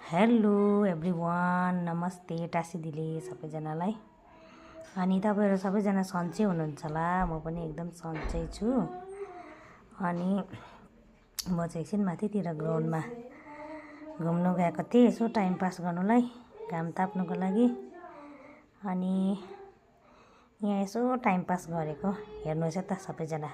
Hello everyone, नमस्ते टासी दिदी सबैजनालाई। अनि तपाईँहरू सबैजना सन्चै हुनुहुन्छ होला। म पनि एकदम सन्चै छु। अनि म चाहिँ एकछिन माथितिर ग्राउन्डमा घुम्नु गएको थिएँ, यसो टाइम पास गर्नुलाई, घाम ताप्नुको लागि। अनि यहाँ यसो टाइम पास गरेको। हेर्नुहोस् है त सबैजना।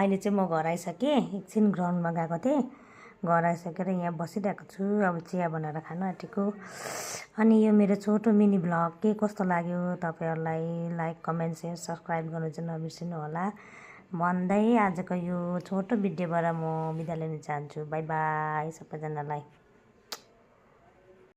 अहिले चाहिँ म घर आइसकेँ। एकछिन ग्राउन्डमा गएको थिएँ। घर आइसकेर यहाँ बसिरहेको छु। अब चिया बनाएर खानु आँटेको। अनि यो मेरो छोटो मिनी भ्लग के कस्तो लाग्यो तपाईँहरूलाई लाइक, कमेन्ट, सेयर, सब्सक्राइब गर्नु चाहिँ नबिर्सिनु होला भन्दै आजको यो छोटो भिडियोबाट म बिदा लिन चाहन्छु। बाई बाई सबैजनालाई।